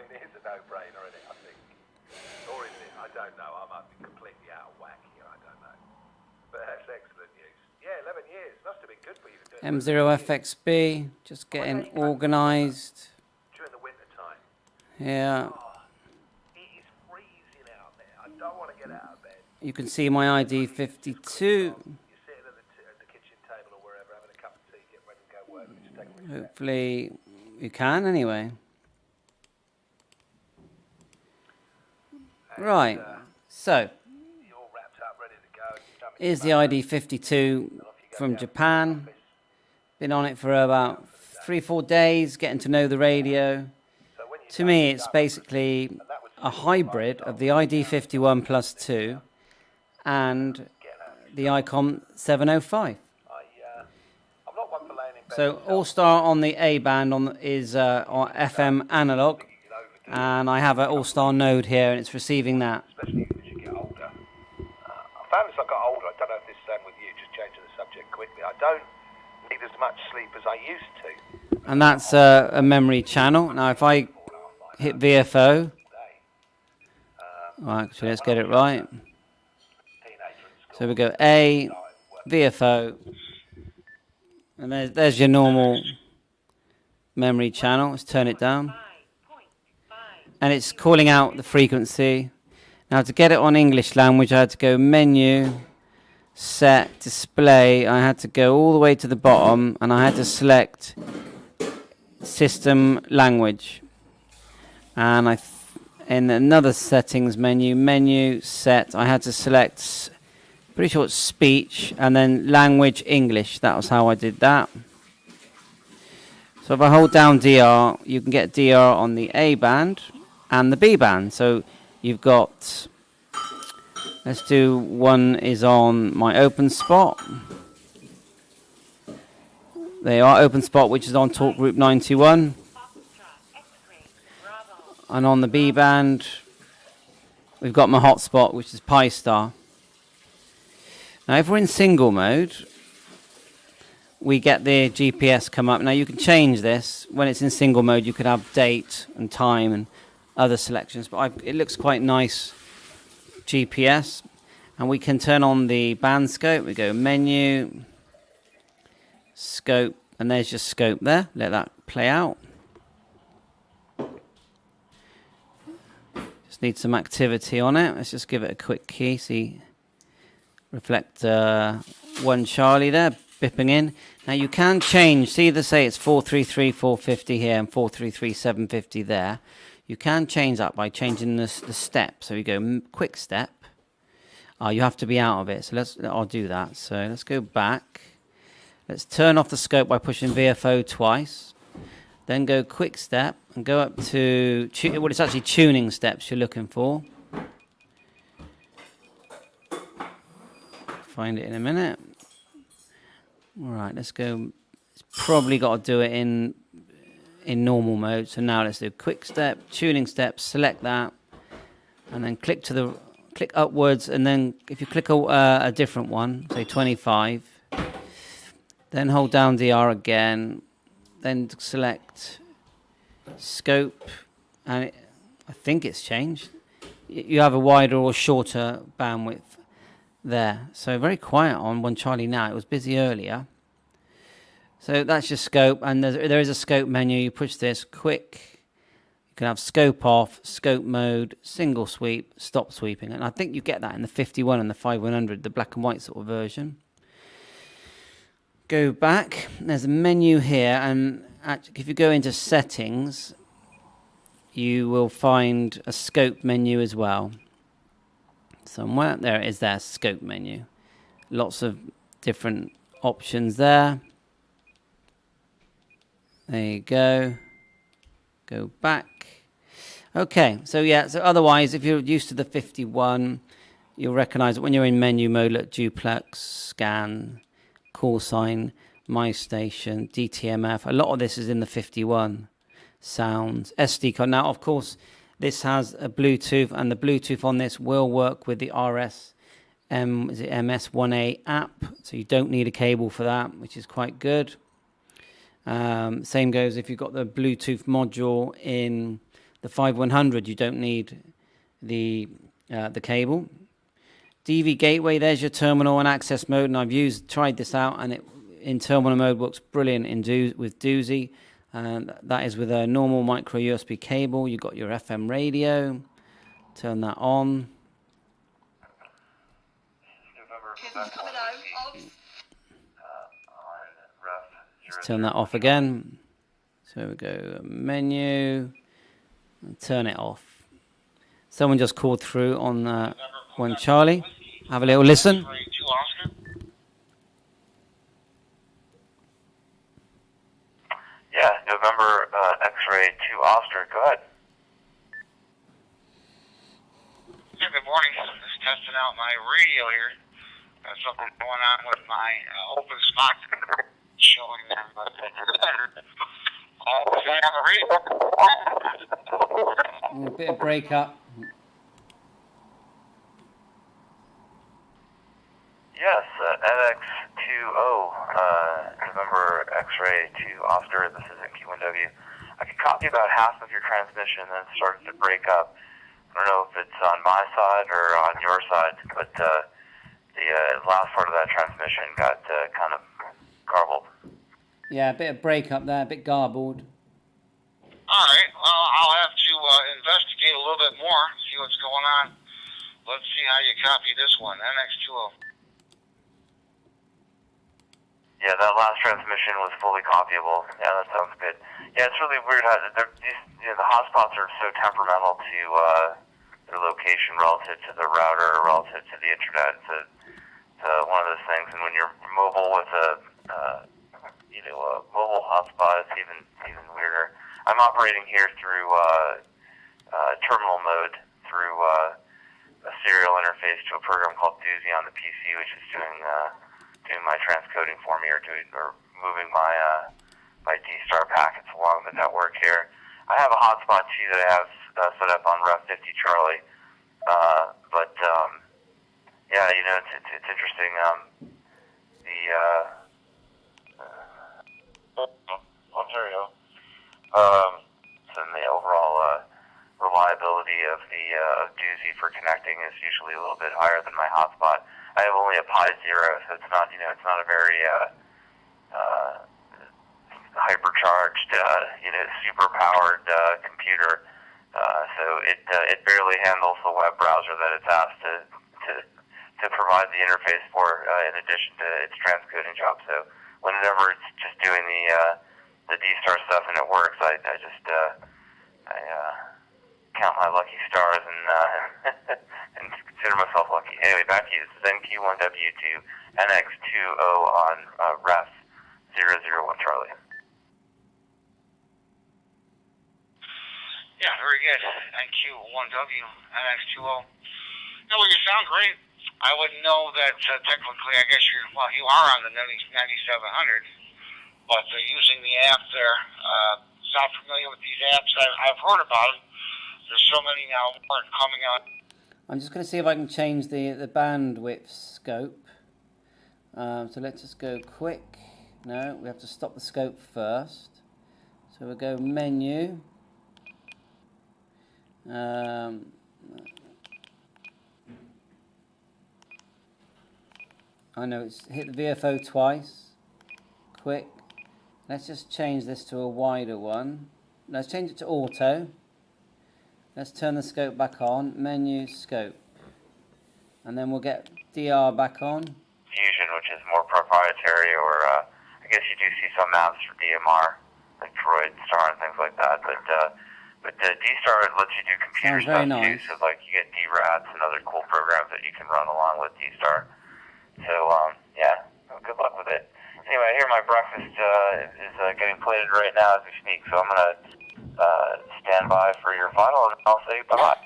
mean, it is a no-brainer, isn't it, I think? Or is it? I don't know. I might be completely out of whack here. I don't know. But that's excellent news. Yeah, 11 years. Must have been good for you. M0FXB, just getting organised. During the winter time. Yeah. Oh, it is freezing out there. I don't want to get out of bed. You can see my ID-52. You're sitting at the kitchen table or wherever, having a cup of tea, getting ready to go work. Just take a quick step. Hopefully you can anyway. Right, so here's the ID-52 from Japan. Been on it for about 3-4 days, getting to know the radio. To me, it's basically a hybrid of the ID-51 Plus 2 and the ICOM 705. So All-Star on the A band is on FM analog. And I have an All-Star node here, and it's receiving that. Especially as you get older. I found as I got older, I don't know if this is the same with you, just changing the subject quickly, I don't need as much sleep as I used to. And that's a memory channel. Now, if I hit VFO, actually, let's get it right. So we go A, VFO, and there's your normal memory channel. Let's turn it down. And it's calling out the frequency. Now to get it on English language, I had to go menu, set, display. I had to go all the way to the bottom, and I had to select system language. And in another settings menu, set, I had to select, pretty sure it's speech, and then language English. That was how I did that. So if I hold down DR, you can get DR on the A band and the B band. So you've got, let's do one is on my open spot. There you are, open spot, which is on talk group 91. And on the B band, we've got my hotspot, which is Pi Star. Now if we're in single mode, we get the GPS come up. Now you can change this. When it's in single mode, you could have date and time and other selections, but it looks quite nice GPS. And we can turn on the band scope. We go menu, scope, and there's your scope there. Let that play out. Just need some activity on it. Let's just give it a quick key. See, reflect 1 Charlie there, bipping in. Now you can change, see they say it's 433, 450 here and 433, 750 there. You can change that by changing the step. So you go quick step. You have to be out of it. So I'll do that. So let's go back. Let's turn off the scope by pushing VFO twice. Then go quick step and go up to, well, it's actually tuning steps you're looking for. Find it in a minute. All right, let's go. It's probably got to do it in normal mode. So now let's do quick step, tuning steps, select that, and then click upwards, and then if you click a different one, say 25, then hold down DR again, then select scope, and I think it's changed. You have a wider or shorter bandwidth there. So very quiet on 1 Charlie now. It was busy earlier. So that's your scope, and there is a scope menu. You push this, quick. You can have scope off, scope mode, single sweep, stop sweeping. And I think you get that in the 51 and the 5100, the black and white sort of version. Go back. There's a menu here, and if you go into settings, you will find a scope menu as well. Somewhere. There it is there, scope menu. Lots of different options there. There you go. Go back. Okay, so yeah, so otherwise, if you're used to the 51, you'll recognize it when you're in menu mode. Look, duplex, scan, call sign, my station, DTMF. A lot of this is in the 51. Sounds, SD card. Now, of course, this has a Bluetooth, and the Bluetooth on this will work with the MS1A app, so you don't need a cable for that, which is quite good. Same goes if you've got the Bluetooth module in the 5100, you don't need the cable. DV gateway, there's your terminal and access mode, and I've tried this out, and it in terminal mode works brilliant with Doozy, and that is with a normal micro USB cable. You've got your FM radio. Turn that on. Let's turn that off again. So we go menu and turn it off. Someone just called through on 1 Charlie. Have a little listen. Yeah, November X-ray 2 Oscar. Go ahead. Yeah, good morning. Just testing out my radio here. Got something going on with my open spot showing them. A bit of break up. Yes, NX20, November X-ray 2 Oscar. This is NQ1W. I can copy about half of your transmission, and it started to break up. I don't know if it's on my side or on your side, but the last part of that transmission got kind of garbled. Yeah, a bit of break up there, a bit garbled. All right. Well, I'll have to investigate a little bit more, see what's going on. Let's see how you copy this one, NX20. Yeah, that last transmission was fully copyable. Yeah, that sounds good. Yeah, it's really weird how the hotspots are so temperamental to their location relative to the router, relative to the internet. It's one of those things. And when you're mobile with a mobile hotspot, it's even weirder. I'm operating here through terminal mode through a serial interface to a program called Doozy on the PC, which is doing my transcoding for me, or moving my my D-Star packets along the network here. I have a hotspot too that I have set up on Ref 50 Charlie, but yeah, it's interesting. Ontario. So the overall reliability of the Doozy for connecting is usually a little bit higher than my hotspot. I have only a Pi 0, so it's not a very hypercharged, super powered computer. So it barely handles the web browser that it's asked to provide the interface for, in addition to its transcoding job. So whenever it's just doing the D-Star stuff and it works, I count my lucky stars and and consider myself lucky. Anyway, back to you. This is NQ1W2 NX20 on Ref 001 Charlie. Yeah, very good. NQ1W, NX20. No, you sound great. I wouldn't know that technically. I guess you are on the 9700, but using the app there. Not familiar with these apps. I've heard about them. There's so many now coming out. I'm just going to see if I can change the bandwidth scope. So let's just go quick. No, we have to stop the scope first. So we'll go menu. I know it's hit the VFO twice. Quick. Let's just change this to a wider one. Let's change it to auto. Let's turn the scope back on. Menu, scope. And then we'll get DR back on. Fusion, which is more proprietary, or I guess you do see some maps for DMR, like Droid Star and things like that. But D-Star lets you do computer stuff too. So like you get DRATs and other cool programs that you can run along with D-Star. So yeah, good luck with it. Anyway, I hear my breakfast is getting plated right now as we speak, so I'm going to stand by for your final, and I'll say bye-bye.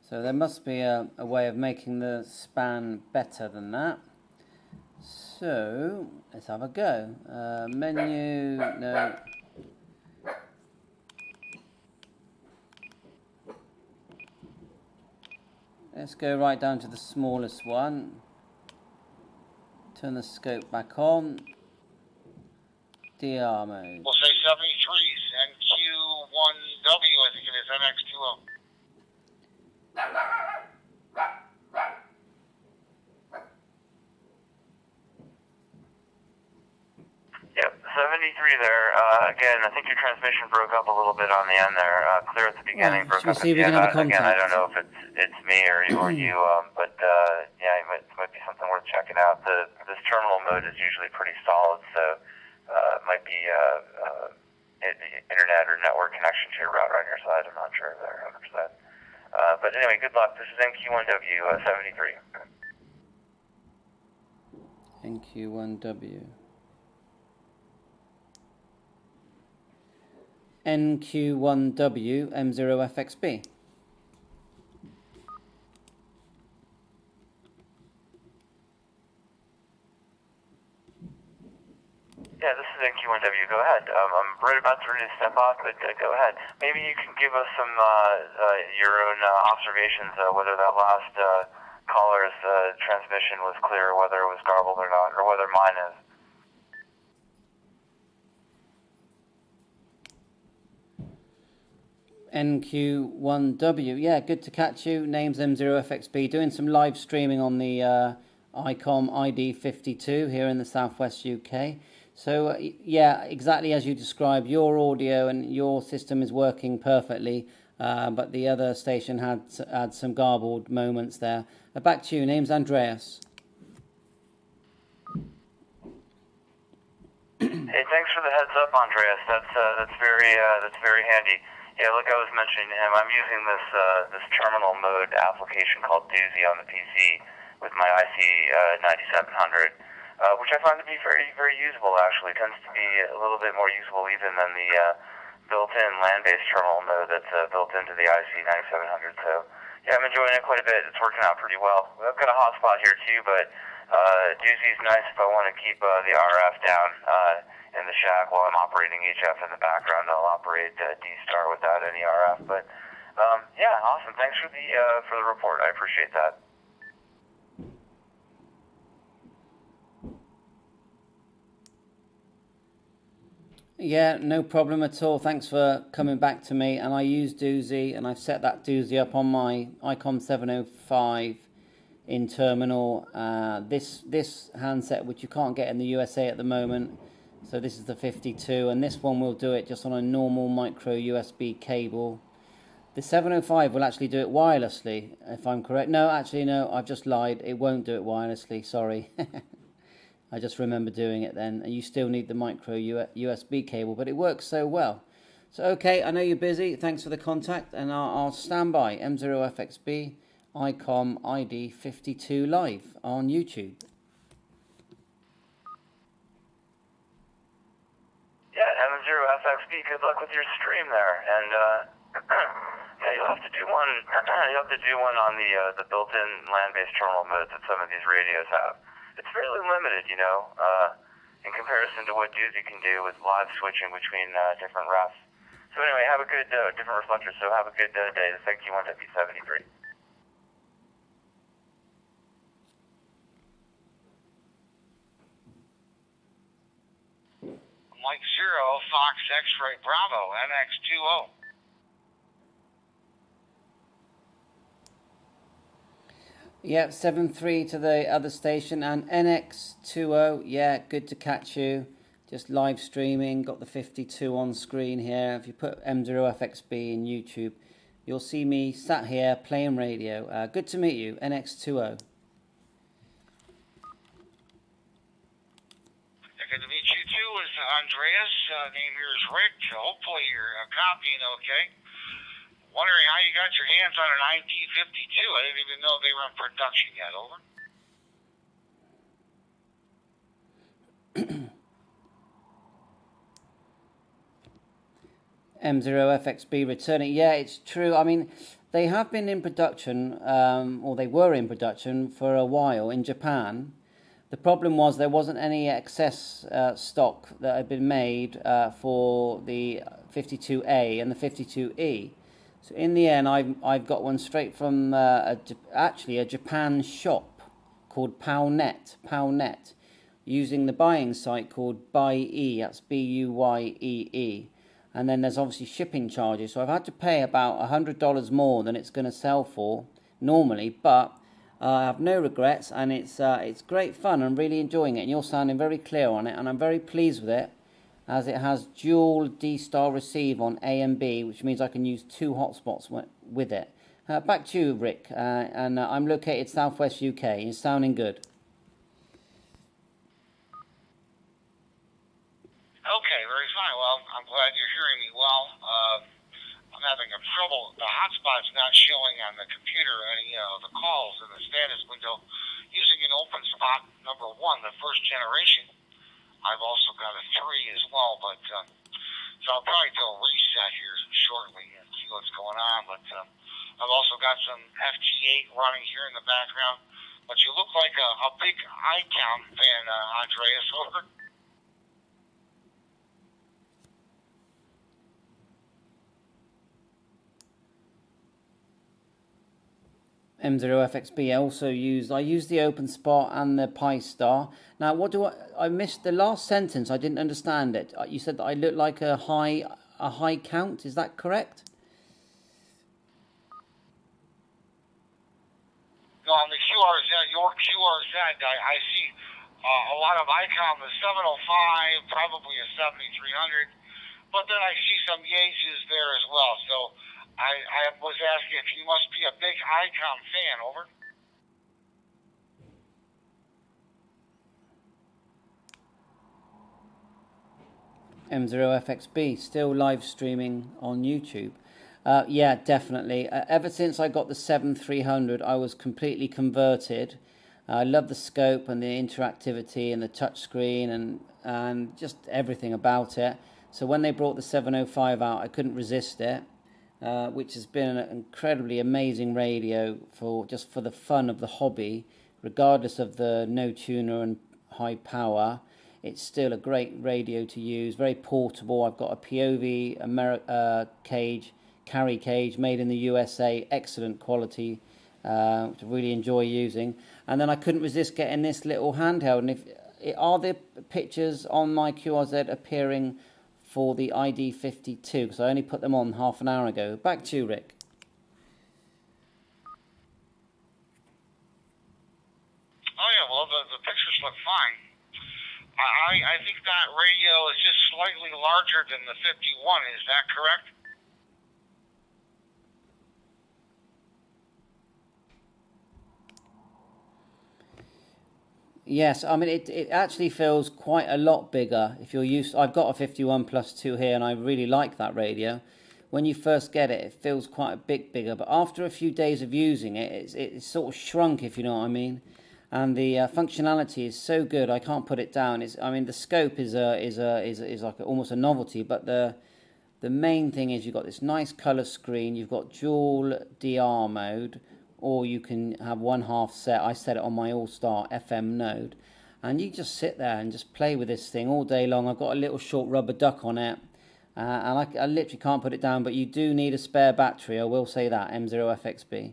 So there must be a way of making the span better than that. So let's have a go. Menu, no. Let's go right down to the smallest one. Turn the scope back on. DR mode. We'll say 73s, NQ1W, I think it is, NX20. Yep, 73 there. Again, I think your transmission broke up a little bit on the end there. Clear at the beginning, broke up at the end. Again, I don't know if it's me or you, but yeah, it might be something worth checking out. This terminal mode is usually pretty solid, so it might be internet or network connection to your router on your side. I'm not sure there 100%. But anyway, good luck. This is NQ1W 73. NQ1W. NQ1W M0FXB. Yeah, this is NQ1W. Go ahead. I'm right about to ready to step off, but go ahead. Maybe you can give us some your own observations, whether that last caller's transmission was clear, whether it was garbled or not, or whether mine is. NQ1W. Yeah, good to catch you. Name's M0FXB. Doing some live streaming on the ICOM ID-52 here in the southwest UK. So, yeah, exactly as you described, your audio and your system is working perfectly, but the other station had some garbled moments there. Back to you. Name's Andreas. Hey, thanks for the heads up, Andreas. That's very handy. Yeah, like I was mentioning to him, I'm using this terminal mode application called Doozy on the PC with my IC9700, which I find to be very, very usable. Actually, it tends to be a little bit more usable even than the built-in land-based terminal mode that's built into the IC9700. So, yeah, I'm enjoying it quite a bit. It's working out pretty well. I've got a hotspot here too, but Doozy's nice if I want to keep the RF down in the shack while I'm operating HF in the background. I'll operate D-Star without any RF. But yeah, awesome. Thanks for the report. I appreciate that. Yeah, no problem at all. Thanks for coming back to me. And I use Doozy, and I've set that Doozy up on my ICOM 705 in terminal. This handset, which you can't get in the USA at the moment. So this is the 52, and this one will do it just on a normal micro USB cable. The 705 will actually do it wirelessly, if I'm correct. No, actually, no, I've just lied. It won't do it wirelessly, sorry. I just remember doing it then. And you still need the micro USB cable, but it works so well. So, okay, I know you're busy. Thanks for the contact, and I'll stand by. M0FXB, ICOM ID-52 live on YouTube. Yeah, M0FXB, good luck with your stream there. And yeah, you'll have to do one. You'll have to do one on the built-in land-based terminal mode that some of these radios have. It's fairly limited, you know, in comparison to what Doozy can do with live switching between different refs. So anyway, have a good different reflectors. So have a good day. This is NQ1W73. Mike 0, Fox X-Ray Bravo, NX20. Yeah, 7-3 to the other station, and NX20, yeah, good to catch you. Just live streaming, got the 52 on screen here. If you put M0FXB in YouTube, you'll see me sat here playing radio. Good to meet you, NX20. Good to meet you too, is Andreas. Name here is Rick. Hopefully you're copying okay. Wondering how you got your hands on an ID-52. I didn't even know they were in production yet. Over. M0FXB returning. Yeah, it's true. I mean, they have been in production, or they were in production for a while in Japan. The problem was there wasn't any excess stock that had been made for the 52A and the 52E. So in the end, I've got one straight from actually a Japan shop called Pownet. using the buying site called BuyE. That's BUYEE. And then there's obviously shipping charges. So I've had to pay about $100 more than it's going to sell for normally, but I have no regrets, and it's great fun. I'm really enjoying it, and you're sounding very clear on it, and I'm very pleased with it, as it has dual D-Star receive on A and B, which means I can use 2 hotspots with it. Back to you, Rick, and I'm located southwest UK. It's sounding good. Okay, very fine. Well, I'm glad you're hearing me well. I'm having a trouble. The hotspot's not showing on the computer any the calls in the status window. Using an open spot, number 1, the first generation. I've also got a 3 as well, but so I'll probably do a reset here shortly and see what's going on. But I've also got some FT8 running here in the background. But you look like a big ICOM fan, Andreas. Over. M0FXB I use the open spot and the Pi Star. Now, what do I missed the last sentence. I didn't understand it. You said that I look like a high count. Is that correct? No, on the QRZ, your QRZ, I see a lot of ICOM, the 705, probably a 7300, but then I see some Yaesus there as well. So I was asking if you must be a big ICOM fan, over. M0FXB, still live streaming on YouTube. Yeah, definitely. Ever since I got the 7300, I was completely converted. I love the scope and the interactivity and the touchscreen and just everything about it. So when they brought the 705 out, I couldn't resist it. Which has been an incredibly amazing radio for the fun of the hobby, regardless of the no tuner and high power. It's still a great radio to use, very portable. I've got a POV carry cage made in the USA, excellent quality, which I really enjoy using. And then I couldn't resist getting this little handheld. And are the pictures on my QRZ appearing for the ID-52, because I only put them on half an hour ago. Back to you, Rick. Oh yeah, well the pictures look fine. I think that radio is just slightly larger than the 51. Is that correct? Yes, I mean it actually feels quite a lot bigger if you're used. I've got a 51 plus 2 here, and I really like that radio. When you first get it, it feels quite a bit bigger, but after a few days of using it, it's sort of shrunk, if you know what I mean. And the functionality is so good, I can't put it down. The scope is like almost a novelty, but the main thing is you've got this nice color screen. You've got dual DR mode, or you can have one half set. I set it on my All-Star FM node, and you just sit there and just play with this thing all day long. I've got a little short rubber duck on it, and I literally can't put it down, but you do need a spare battery, I will say that, M0FXB.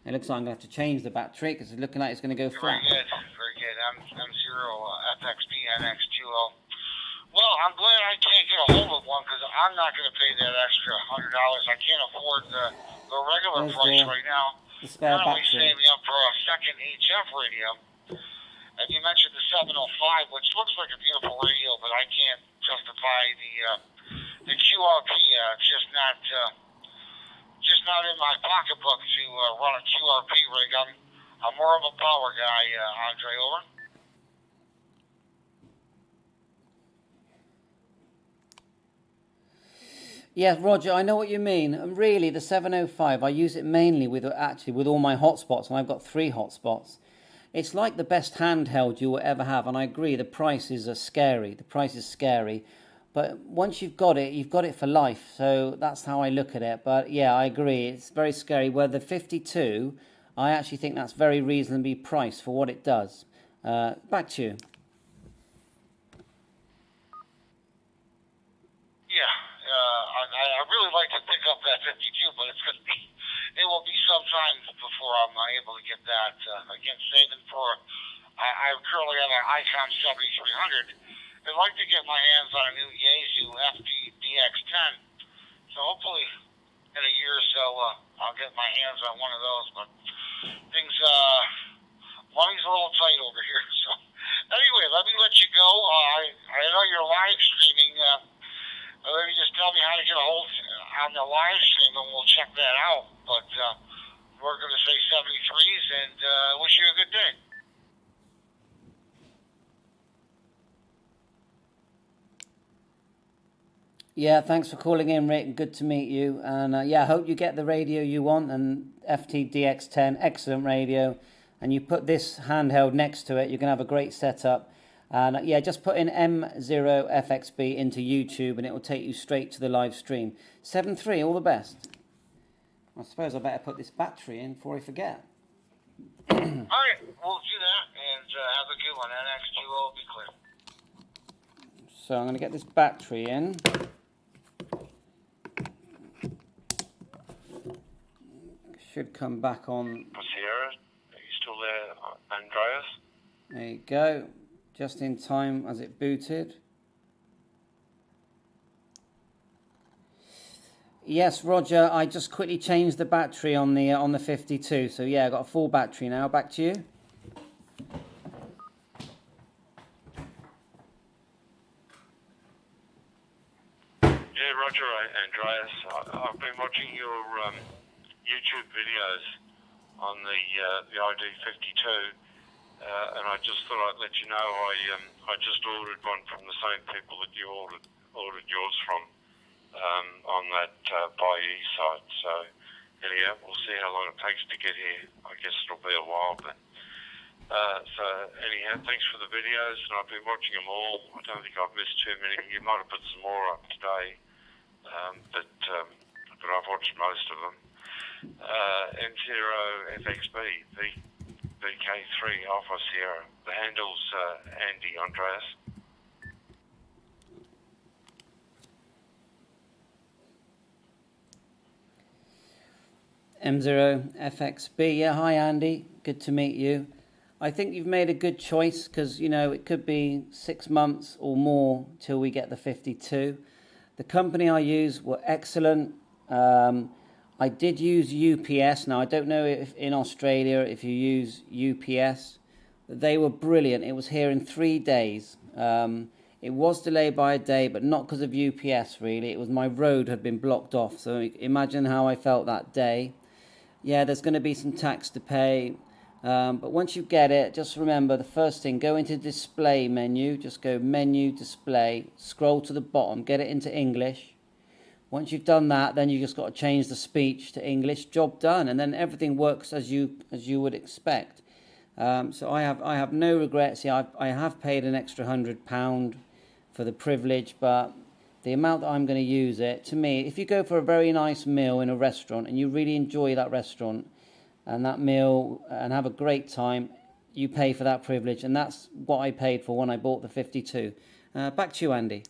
It looks like I'm going to have to change the battery, because it's looking like it's going to go flat. Very good. M0FXB NX20. Well, I'm glad I can't get a hold of one, because I'm not going to pay that extra $100. I can't afford the regular price right now. The spare battery. Saving up for a second HF radio. And you mentioned the 705, which looks like a beautiful radio, but I can't justify the QRP. It's just not in my pocketbook to run a QRP rig. I'm more of a power guy, Andre, over. Yeah, Roger, I know what you mean. And really, the 705, I use it mainly with all my hotspots, and I've got 3 hotspots. It's like the best handheld you will ever have, and I agree, the prices are scary. The price is scary. But once you've got it for life. So that's how I look at it. But yeah, I agree, it's very scary. Where the 52, I actually think that's very reasonably priced for what it does. Back to you. I really like to pick up that 52, but it will be some time before I'm able to get that. Again, saving for, I ICOM 7300. I'd like to get my hands on a new Yaesu FTDX10. So hopefully in a year or so, I'll get my hands on one of those. But things, money's a little tight over here. So anyway, let me let you go. I know you're live streaming. Let me just tell me how to get a hold on the live stream, and we'll check that out. But we're going to say 73s, and wish you a good day. Yeah, thanks for calling in, Rick. Good to meet you. And yeah, I hope you get the radio you want, and FTDX10, excellent radio. And you put this handheld next to it, you're going to have a great setup. And yeah, just put in M0FXB into YouTube and it will take you straight to the live stream. 7.3, all the best. I suppose I better put this battery in before I forget. All right, we'll do that, and have a good one. NX2O will be clear. So I'm going to get this battery in. Should come back on. Sierra, are you still there, Andreas? There you go. Just in time as it booted. Yes, Roger, I just quickly changed the battery on the 52. So yeah, I got a full battery now. Back to you. Yeah, Roger, Andreas. I've been watching your YouTube videos on the ID-52, and I just thought I'd let you know I just ordered one from the same people that you ordered yours from on that Buyee site. So anyhow, we'll see how long it takes to get here. I guess it'll be a while, but so anyhow, thanks for the videos, and I've been watching them all. I don't think I've missed too many. You might have put some more up today, but I've watched most of them. M0FXB, VK3 Alpha Sierra. The handle's Andy Andreas. M0FXB, yeah, hi Andy, good to meet you. I think you've made a good choice because, you know, it could be 6 months or more till we get the 52. The company I use were excellent. I did use UPS. Now, I don't know if in Australia if you use UPS. They were brilliant. It was here in 3 days. It was delayed by a day, but not because of UPS, really. It was my road had been blocked off. So imagine how I felt that day. Yeah, there's going to be some tax to pay. But once you get it, just remember the first thing, go into display menu. Just go menu, display, scroll to the bottom, get it into English. Once you've done that, then you just got to change the speech to English. Job done, and then everything works as you would expect. So I have no regrets. Yeah, I have paid an extra £100 for the privilege, but the amount that I'm going to use it, to me, if you go for a very nice meal in a restaurant and you really enjoy that restaurant and that meal and have a great time, you pay for that privilege, and that's what I paid for when I bought the 52. Back to you, Andy.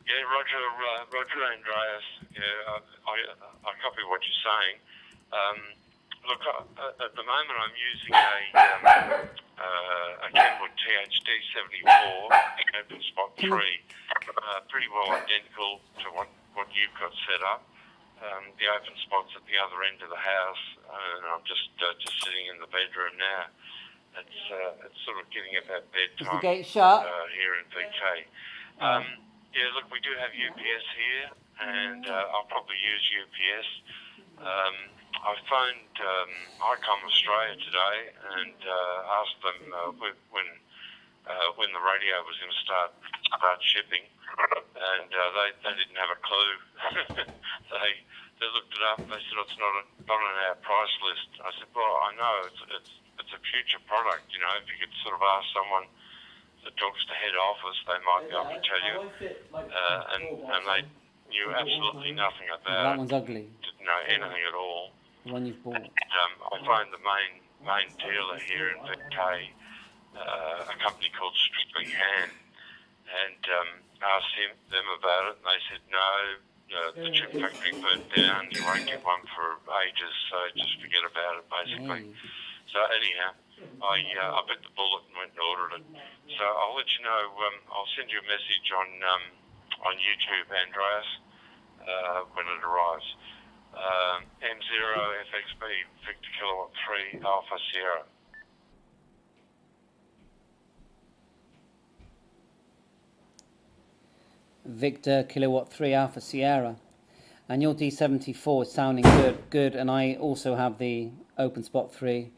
Yeah, Roger Andreas. Yeah, I copy what you're saying. Look, at the moment I'm using a Kenwood THD 74 open spot 3, pretty well identical to what you've got set up. The open spot's at the other end of the house, and I'm just sitting in the bedroom now. It's sort of getting about bedtime. Is the gate shut? Here in VK. Yeah, look, we do have UPS here, and I'll probably use UPS. I phoned ICOM Australia today and asked them when the radio was going to start shipping, and they didn't have a clue. They looked it up. They said it's not on our price list. I said, well, I know it's a future product. You know, if you could sort of ask someone that talks to head office, they might be able to tell you. And they knew absolutely nothing about it. That one's ugly. Didn't know anything at all. The one you've bought. I phoned the main dealer here in VK, a company called Strictly Hand, and asked them about it, and they said no, the chip factory burnt down. You won't get one for ages, so just forget about it, basically. So anyhow, I bit the bullet and went and ordered it. So I'll let you know. I'll send you a message on YouTube, Andreas, when it arrives. M0FXB, Victor Kilowatt 3 Alpha Sierra. Victor Kilowatt 3 Alpha Sierra. And your D74 is sounding good. And I also have the Open Spot 3.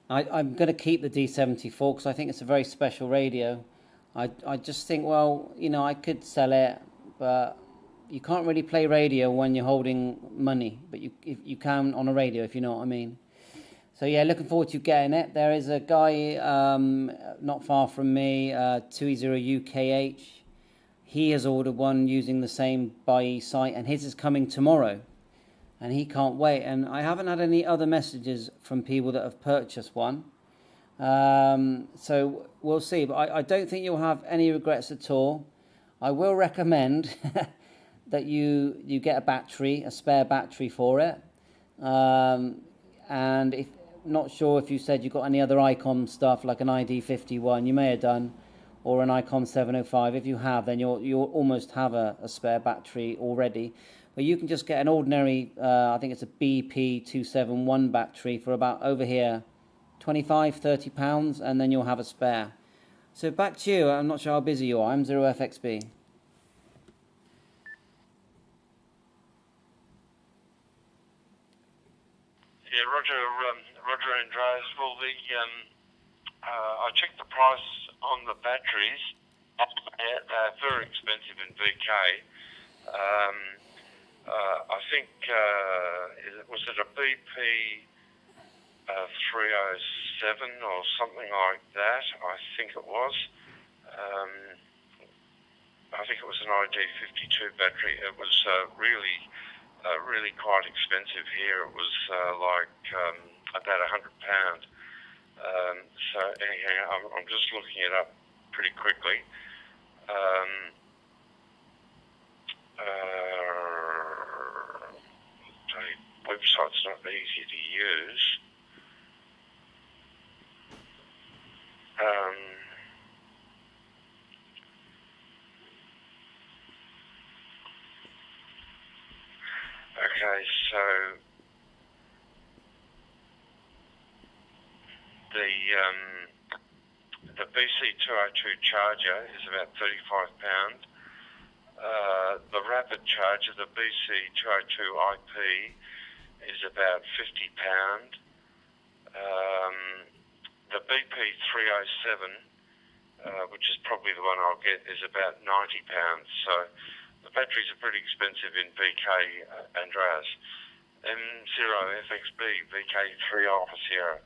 I'm going to keep the D74 because I think it's a very special radio. I just think, well, you know, I could sell it, but you can't really play radio when you're holding money. But you can on a radio, if you know what I mean. So yeah, looking forward to getting it. There is a guy not far from me, 220UKH. He has ordered one using the same BuyE site, and his is coming tomorrow. And he can't wait. And I haven't had any other messages from people that have purchased one. So we'll see. But I don't think you'll have any regrets at all. I will recommend that you get a battery, a spare battery for it. And if not sure if you said you got any other ICOM stuff like an ID-51, you may have done, or an ICOM 705. If you have, then you'll almost have a spare battery already. But you can just get an ordinary, I think it's a BP271 battery for about over here, £25–30, and then you'll have a spare. So back to you. I'm not sure how busy you are. I'm 0FXB. Yeah, Roger Andreas. Well, I checked the price on the batteries. They're very expensive in VK. I think, was it a BP 307 or something like that? I think it was. I think it was an ID-52 battery. It was really quite expensive here. It was about £100. So anyhow, I'm just looking it up pretty quickly. The website's not easy to use. Okay, so the BC202 charger is about £35. The rapid charger, the BC202 IP, is about £50. The BP307, which is probably the one I'll get, is about £90. So the batteries are pretty expensive in VK, Andreas. M0FXB, VK3 Alpha Sierra.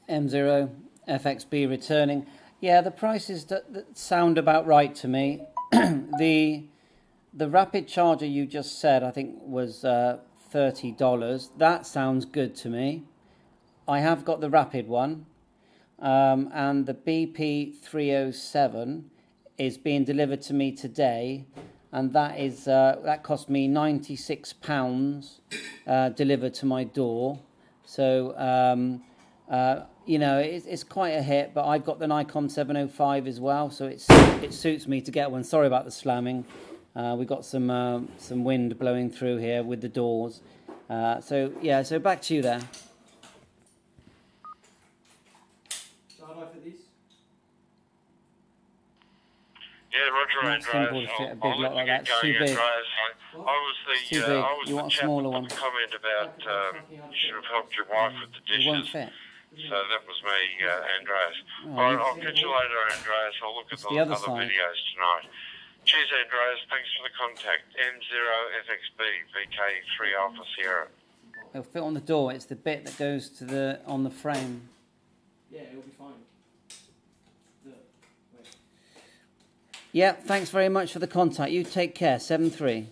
M0 FXB returning. Yeah, the prices that sound about right to me. The rapid charger you just said, I think, was $30. That sounds good to me. I have got the rapid one, and the BP307 is being delivered to me today, and that cost me £96 delivered to my door. So you know, it's quite a hit, but I've got the ICOM 705 as well, so it suits me to get one. Sorry about the slamming. We've got some wind blowing through here with the doors. So yeah, so back to you there. Yeah, Roger Not Andreas. simple to fit a big lot like that. It's too big. I was Too big. You want a smaller one. Comment about you should have helped your wife with the dishes. It won't fit. So that was me, Andreas. Oh, All right, I'll catch you later, Andreas. I'll look at the other videos tonight. Cheers, Andreas. Thanks for the contact. M0FXB, VK3 Alpha Sierra. It'll fit on the door. It's the bit that goes to on the frame. Yeah, it'll be fine. Yeah, thanks very much for the contact. You take care. 7-3.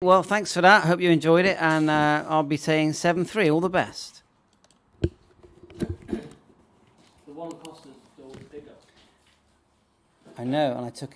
well, thanks for that. Hope you enjoyed it, and I'll be saying 7-3. All the best. The one cost us was bigger. I know, and I took it